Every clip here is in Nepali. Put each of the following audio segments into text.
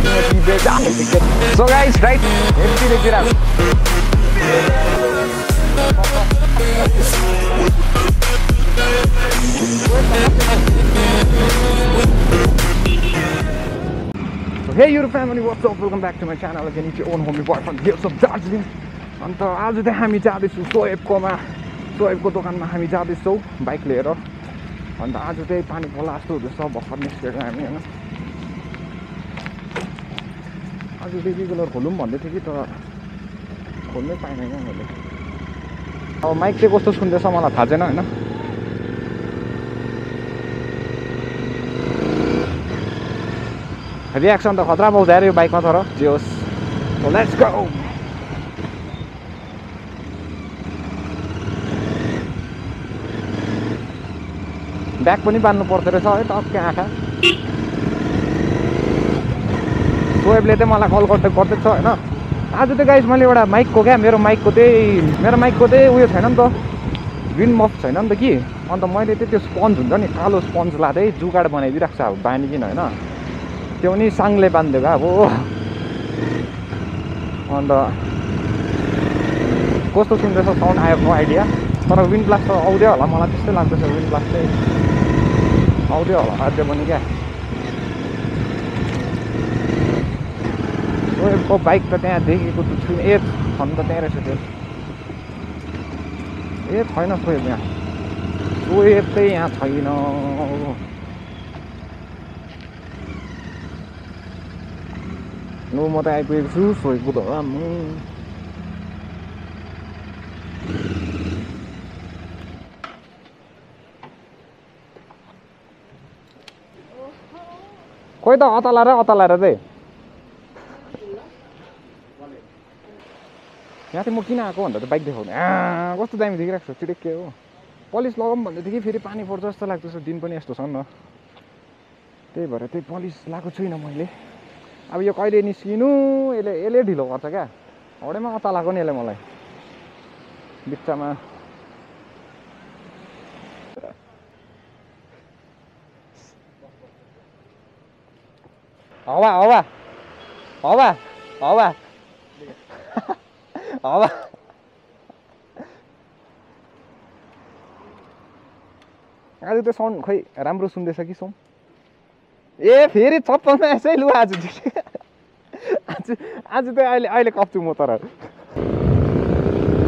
So guys, right? So hey YouTube family, what's up? Welcome back to my channel again. It's your own homie boy from Hills of Darjeeling. अन्त आज चाहिँ हामी जाँदैछौँ सोएबको दोकानमा हामी जाँदैछौँ बाइक लिएर। अन्त आज चाहिँ पानी खोला जस्तो हुँदैछ, भर्खर निस्केको हामी होइन। आज बेबी कलर खोलौँ भन्दै थिएँ कि तर खोल्नै पाइनँ क्या मैले। अब माइक चाहिँ कस्तो सुन्दैछ मलाई थाहा छैन होइन। रियाक्सन त खतरा पाउँछ यार यो बाइकमा तर जे होस्। So let's go. ब्याग पनि बान्नु पर्दो रहेछ है टक्कै आँखा। सोएबले चाहिँ मलाई कल गर्दैछ होइन। आज चाहिँ गाइस मैले एउटा माइकको क्या मेरो माइकको चाहिँ उयो छैन नि त, विन्ड मफ छैन नि त कि। अन्त मैले चाहिँ त्यो स्पन्ज हुन्छ नि कालो स्पन्जलाई चाहिँ जुगाड बनाइदिइरहेको छ अब बानिकिन होइन। त्यो पनि साङले बानिदिएको अब। अन्त कस्तो सुन्दैछ साउन्ड आयो नो आइडिया, तर विन्ड ब्लास्ट त आउँदै होला मलाई त्यस्तै लाग्दैछ। विन्ड ब्लास्ट चाहिँ आउँदै होला अझै पनि क्या। सोएबको बाइक त त्यहाँ देखेको त छुइनँ। ए छन् त त्यहाँ रहेछ त्यो। ए छैन सोएब यहाँ, सोएब चाहिँ यहाँ छैन। नो म त आइपुगेको छु सोएबको दोकानमा। खोइ त अतला चाहिँ यहाँ चाहिँ म किन आएको भन्दा त बाइक देखाउने। कस्तो दामी देखिरहेको छ चिडिक्के हो। पलिस लगाऊँ भन्दै थिएँ कि फेरि पानी पर्छ जस्तो लाग्दैछ, दिन पनि यस्तो छ नि। त्यही भएर त्यही पलिस लगाएको छुइनँ मैले। अब यो कहिले निस्किनु यसले ढिलो गर्छ क्या। हौडेमा अता लगाएको नि यसले मलाई बिच्चामा। हावा हावा हावा हावा हावा आज त साउन्ड खोइ राम्रो सुन्दैछ कि सोम। ए फेरि चप्पलमा यसै लु आज त अहिले कप्छु म तर।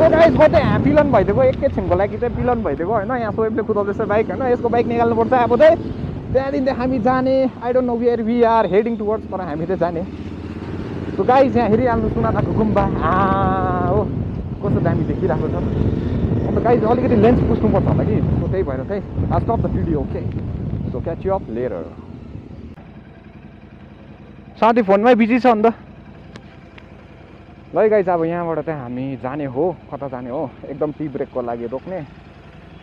गाइस म चाहिँ यहाँ पिलन भइदिएको एकैछिनको लागि चाहिँ पिलन भइदिएको होइन। यहाँ सोएबले कुदाउँदैछ बाइक होइन। यसको बाइक निकाल्नुपर्छ अब चाहिँ। त्यहाँदेखि हामी जाने I don't know where we are heading towards, तर हामी चाहिँ जाने। सो गाइस यहाँ हेरिहाल्नु सुनाताको गुम्बा हो कस्तो दामी देखिरहेको छ। अन्त गाइस अलिकति लेन्स पुस्नुपर्छ होला कि, सो त्यही भएर चाहिँ I stop the video okay. So catch you up later. साथी फोनमै बिजी छ अन्त। ल गाइस अब यहाँबाट चाहिँ हामी जाने हो, कता जाने हो एकदम टी ब्रेकको लागि रोक्ने।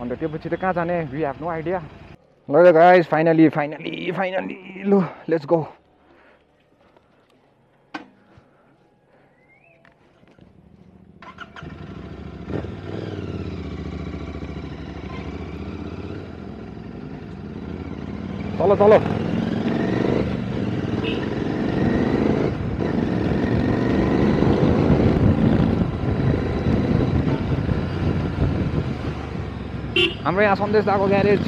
अन्त त्यो पछि चाहिँ कहाँ जाने वी हेभ नो आइडिया। ल गाइस फाइनली लु लेट्स गो। चलो चलो हाम्रो यहाँ सन्देश दाको ग्यारेज।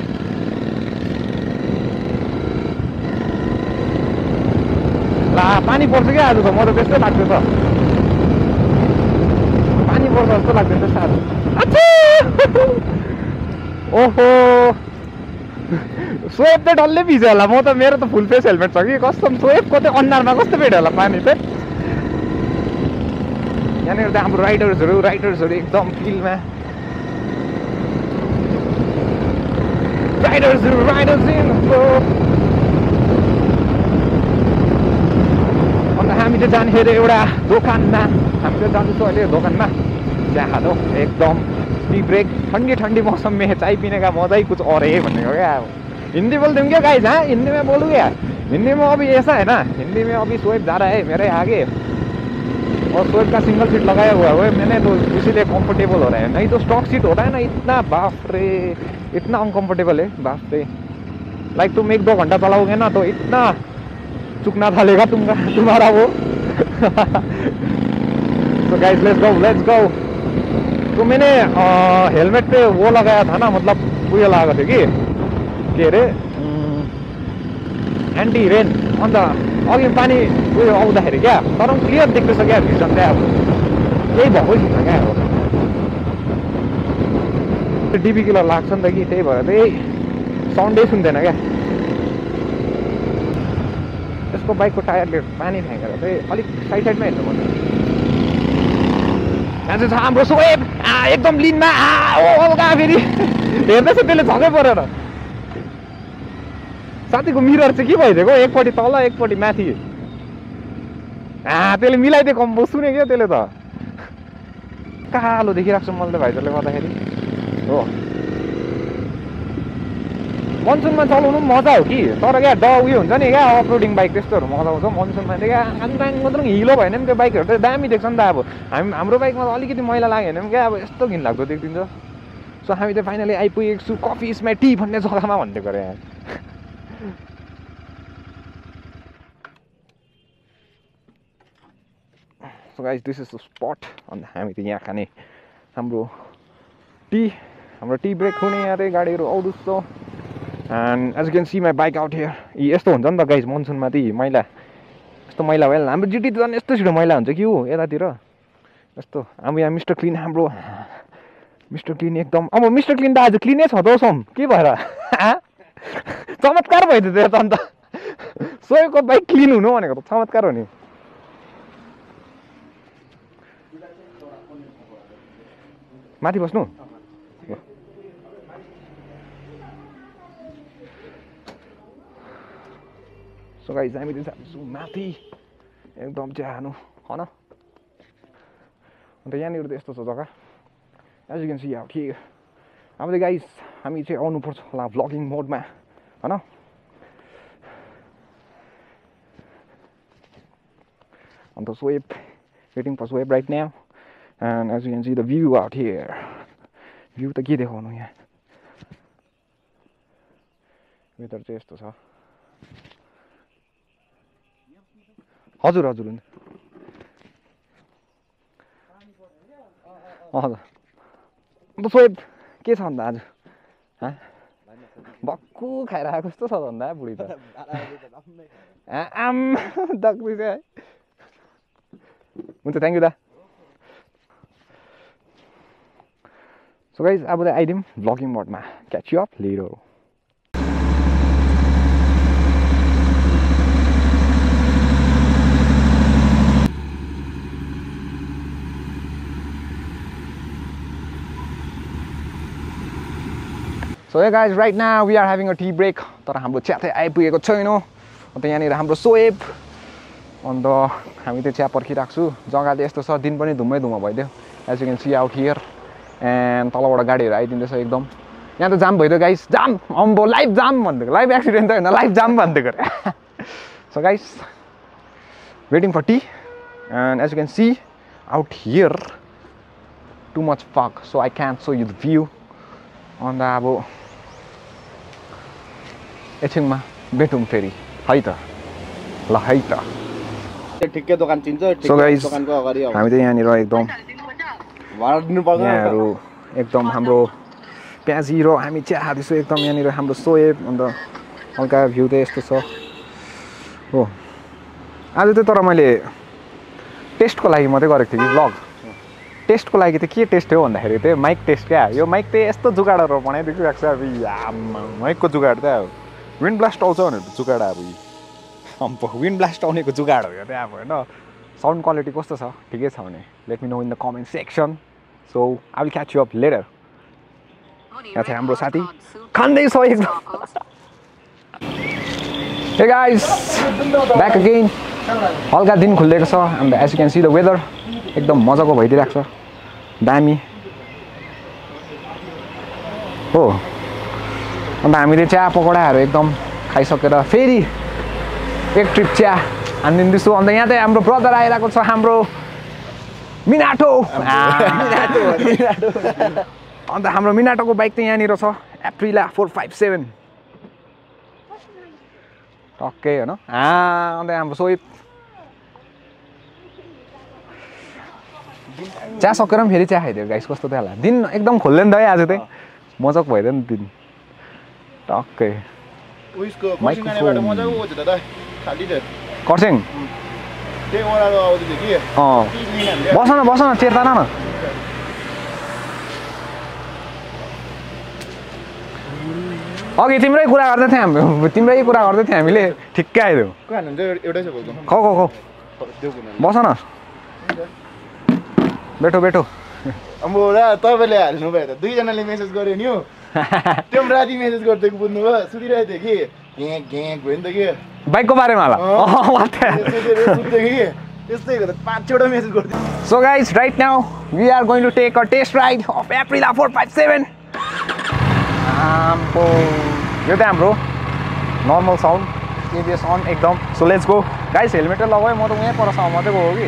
ला पानी पर्छ क्या आज त, म त त्यस्तै लाग्दैछ। पानी पर्छ जस्तो लाग्दैछ आज। ओहो सोएब चाहिँ डल्लै भिज्यो होला। म त मेरो त फुल फेस हेलमेट छ कि कस्तो। सोएबको चाहिँ अनुहारमा कस्तो भेट्यो होला पानी चाहिँ। यहाँनिर त हाम्रो राइडर्सहरू एकदम फिल्डमा। राइडर्स इन अन्त हामी चाहिँ जाने अरे एउटा दोकानमा। हामी चाहिँ जाँदैछौँ अहिले दोकानमा चिया खानु। एकदम टी ब्रेक, ठंडी मौसम में चाय पीने का मजा ही कुछ और है भनेको क्या। हिंदी बोलते हैं क्या गाइस? हाँ हिंदी में बोलूँ क्या? हिंदी में अभी ऐसा है ना, हिंदी में अभी सोएब जा रहा है मेरे आगे और सोएब का सिंगल सीट लगाया हुआ है मैंने, तो इसीलिए कंफर्टेबल हो रहा है। नहीं तो स्टॉक सीट होता है ना, इतना बाप रे इतना अनकंफर्टेबल है बाप रे। लाइक तुम 1-2 घंटा चलाओगे ना तो इतना चुकना थालेगा तुम्हारा वो तो गाइस लेट्स गो तो मैंने हेलमेट पे वो लगाया था ना मतलब उयो लगाएको थियो कि के अरे एन्टी रेन अन्त अघि पानी उयो आउँदाखेरि क्या तर पनि क्लियर देख्दैछ क्या भिजन चाहिँ अब केही भएकै छैन क्या अब डिबी किलर लाग्छ नि त कि त्यही भएर चाहिँ साउन्डै सुन्दैन क्या यसको बाइकको टायरले पानी फ्याँकेर चाहिँ अलिक साइडमा हेर्नु पर्छ यहाँ चाहिँ छ हाम्रो सोएब एकदम लिनमा कहाँ फेरि हेर्दैछ त्यसले झकै परेर साथीको मिरर चाहिँ के भइदिएको एकपट्टि तल एकपट्टि माथि त्यसले मिलाइदिएको कम्बो सुने क्या त्यसले त कालो देखिरहेको छ मैले त भाइजरले गर्दाखेरि हो मनसुनमा चलाउनु पनि मजा हो कि तर क्या उयो हुन्छ नि क्या अफरोडिङ बाइक त्यस्तोहरू मजा आउँछ मनसुनमा चाहिँ क्या आङदाङ मात्र हिलो भएन नि त्यो बाइकहरू चाहिँ दामी देख्छ नि त अब हाम्रो बाइकमा त अलिकति मैला लाग्यो भने पनि क्या अब यस्तो घिनलाग्दो देखिन्छ सो हामी चाहिँ फाइनली आइपुगेको छु कफी इज माई टी भन्ने जग्गामा भनिदिएको अरे यहाँ so guys this is the spot अन्त हामी त यहाँ खाने हाम्रो टी ब्रेक हुने यहाँ चाहिँ गाडीहरू आउँदैछ and as you can see my bike out here यस्तो हुन्छ नि त गाइस मनसुनमा चाहिँ मैला यस्तो मैला भइहाल्छ हाम्रो जिटी त झन् यस्तो छिटो मैला हुन्छ कि हो यतातिर यस्तो अब यहाँ मिस्टर क्लिन हाम्रो मिस्टर क्लिन एकदम अब मिस्टर क्लिन त आज क्लिनै छ त सोम के भएर चमत्कार भइदियो त्यो त अन्त सोएको बाइक क्लिन हुनु भनेको त चमत्कार हो नि माथि बस्नु सो गाइस हामी चाहिँ जान्छौँ माथि एकदम जानु होइन अन्त यहाँनिर त यस्तो छ जग्गा as you can see out here अब चाहिँ गाइस हामी चाहिँ आउनुपर्छ होला भ्लगिङ मोडमा होइन अन्त Soaib waiting for Soaib right now and as you can see the view out here view त के देखाउनु यहाँ वेदर चाहिँ यस्तो छ हजुर हजुर हुन्छ हजुर अन्त सोएब के छ अन्त आज भक्कु खाएर आएको जस्तो छ त अन्त बुढी त आम दक्दैछ है हुन्छ थ्याङ्क यू दा सो गाइस अब चाहिँ आइदिउँ भ्लगिङ मोडमा catch you up later So hey guys, right now we are having a tea break. तर हाम्रो चिया चाहिँ आइपुगेको छैन अन्त यहाँनिर हाम्रो सोएब अन्त हामी त्यो चिया पर्खिरहेको छु जग्गा चाहिँ यस्तो छ दिन पनि धुम्मै धुम्म भइदियो as you can see out here and तलबाट गाडीहरू आइदिँदैछ एकदम यहाँ त जाम भइदियो गाइस जाम अम्बो लाइभ जाम भनिदिएको लाइभ एक्सिडेन्ट त होइन लाइभ जाम भनिदिएको अरे so guys waiting for tea and as you can see out here too much fog so I can't show you the view अन्त अब एकछिनमा भेटौँ फेरि है त ल है त ठिकै दोकान चिन्छ सो गाइस हामी चाहिँ यहाँनिर एकदम यहाँहरू एकदम हाम्रो प्याजी र हामी चिया खाँदैछौँ एकदम यहाँनिर हाम्रो सोएब अन्त हल्का भ्यू चाहिँ यस्तो छ हो आज चाहिँ तर मैले टेस्टको लागि मात्रै गरेको थिएँ कि भ्लग टेस्टको लागि त के टेस्ट हो भन्दाखेरि चाहिँ माइक टेस्ट क्या यो माइक चाहिँ यस्तो जुगाडहरू बनाइदिइरहेको छ अब माइकको जुगाड चाहिँ अब विन्ड ब्लास्ट आउँछ भनेर जुगाड अब विन्ड ब्लास्ट आउनेको जुगाड हो यो चाहिँ अब होइन साउन्ड क्वालिटी कस्तो छ ठिकै छ भने let me know in the comment section so I will catch you up later यहाँ चाहिँ हाम्रो साथी खाँदैछ एकदम हे गाइस ब्याक अगेन हल्का दिन खुलिदिएको छ and as you can see the weather एकदम मजाको भइदिइरहेको छ दामी हो अन्त हामीले चिया पकौडाहरू एकदम खाइसकेर फेरि एक ट्रिप चिया हानिदिँदैछु अन्त यहाँ चाहिँ हाम्रो ब्रदर आइरहेको छ हाम्रो मिनाटो अन्त हाम्रो मिनाटोको बाइक चाहिँ यहाँनिर छ एप्रिला 457 टक्कै होइन अन्त हाम्रो सोही चिया सकेर पनि फेरि चिया खाइदियो गाइस कस्तो थियो होला दिन एकदम खोल्यो नि त है आज चाहिँ मजाक भइदियो नि दिन टक्कै उइसको खरसाङबाट मजाको गयो त दादा खाली थियो खरसाङ त्यही ओह्रालो आउँदै थियो कि बस न चेर्ता न अघि तिम्रै कुरा गर्दै थियौँ हामीले ठिक्कै आइदियो कहाँ हुन्छ एउटै छ भएको खौ बस न बेठो अब तपाईँले हाल्नु भयो त दुईजनाले मेसेज गर्यो नि हो त्यो पनि राति मेसेज गरिदिएको बुझ्नुभयो सुतिरहेको थियो कि घ्याक भयो नि त कि बाइकको बारेमा होला सुत्थ्यो कि त्यस्तै हो त 5-6वटा मेसेज गरिदियो so guys right now we are going to take a test ride of Aprilia 457 यो चाहिँ हाम्रो नर्मल साउन्ड एबिएस अन एकदम सो लेट्स गो गाइस हेलमेटै लगायो म त उहीँ पर साउन्ड मात्रै गयो कि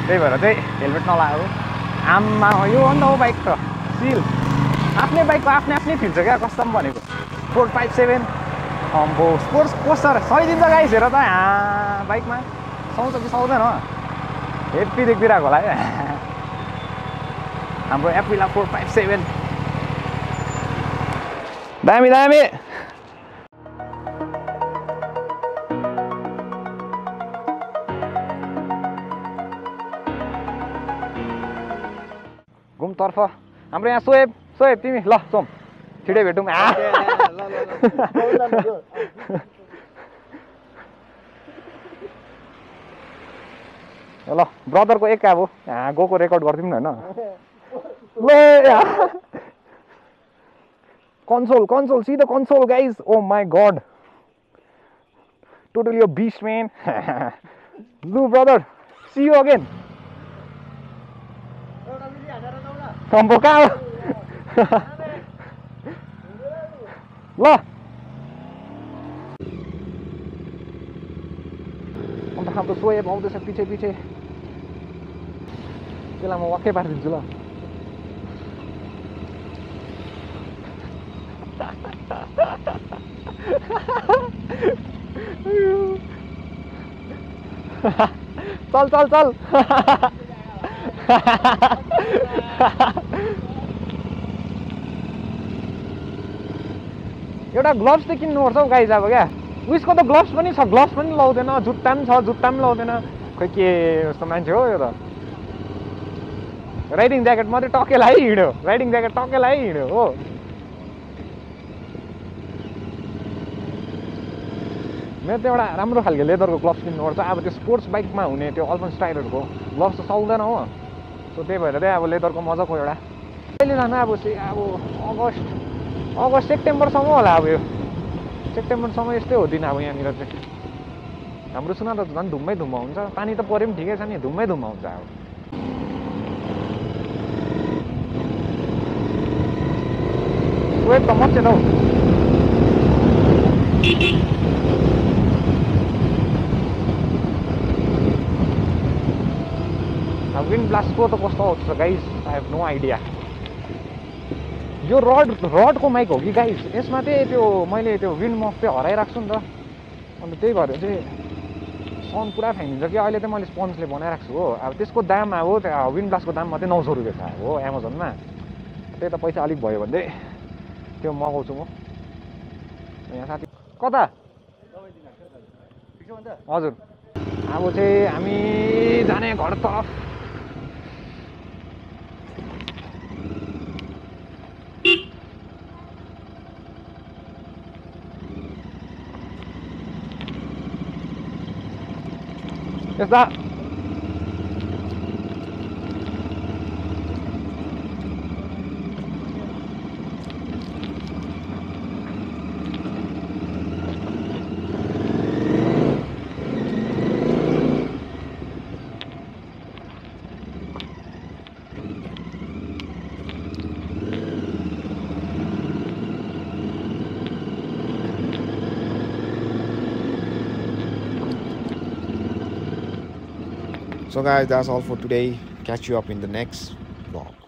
त्यही भएर चाहिँ हेलमेट नलागेको आम्मा यो हो नि त हो बाइक त सिल आफ्नै बाइकको आफ्नै फिल्छ क्या कस्टम भनेको 457 अम्बो स्पोर्ट्स पोस्टर सहिदिन्छ गाइस हेर त बाइकमा सुहाउँछ कि सुहाउँदैन हेप्पी देखिरहेको होला है हाम्रो एप्रिला 457 दामी घुमतर्फ हाम्रो यहाँ सोएब तिमी ल सोम छिटै भेटौँ ल ब्रदरको एक अब गएको रेकर्ड गरिदिउँ न होइन console see the console guys oh my god totally a beast man Blue brother see you again Tomboka ल अन्त हाम्रो सोएब आउँदैछ पछि त्यसलाई म वाक्कै पारिदिन्छु ल चल एउटा ग्लोभ्स त किन्नुपर्छ हौ गाइज अब क्या उयसको त ग्लोभ्स पनि छ ग्लोभ्स पनि लाउँदैन जुत्ता पनि छ जुत्ता पनि लाउँदैन खोइ के जस्तो मान्छे हो यो त राइडिङ ज्याकेट मात्रै टक्कै लगाइ हिँड्यो हो मेरो त एउटा राम्रो खालको लेदरको ग्लोभ्स किन्नुपर्छ अब त्यो स्पोर्ट्स बाइकमा हुने त्यो अल्पन स्टाइलहरूको ग्लोभ्स त सक्दैन हो सो त्यही भएर चाहिँ अब लेदरको मजाको एउटा कहिले जानु अब अगस्त सेप्टेम्बरसम्म होला अब यो सेप्टेम्बरसम्म यस्तै हो दिन अब यहाँनिर चाहिँ हाम्रो सुना त झन् धुम्मै हुन्छ पानी त परे पनि ठिकै छ नि धुम्मै हुन्छ अब वेट त मर्छ त हौ विन्ड ब्लास्टको त कस्तो आउँछ guys I have no idea यो रडको माइक हो कि गाइस यसमा चाहिँ त्यो मैले त्यो विन्ड मफ चाहिँ हराइराख्छु नि त अन्त त्यही भएर चाहिँ साउन्ड पुरा फाइदिन्छ कि अहिले चाहिँ मैले स्पन्जले बनाइराख्छु हो अब त्यसको दाम अब विन्ड ब्लास्टको दाम मात्रै 900 रुपियाँ छ हो एमाजोनमा त्यही त पैसा अलिक भयो भने त्यो मगाउँछु म यहाँ साथी कता हजुर अब चाहिँ हामी जाने घरतर्फ यस्ता So guys, that's all for today. Catch you up in the next vlog.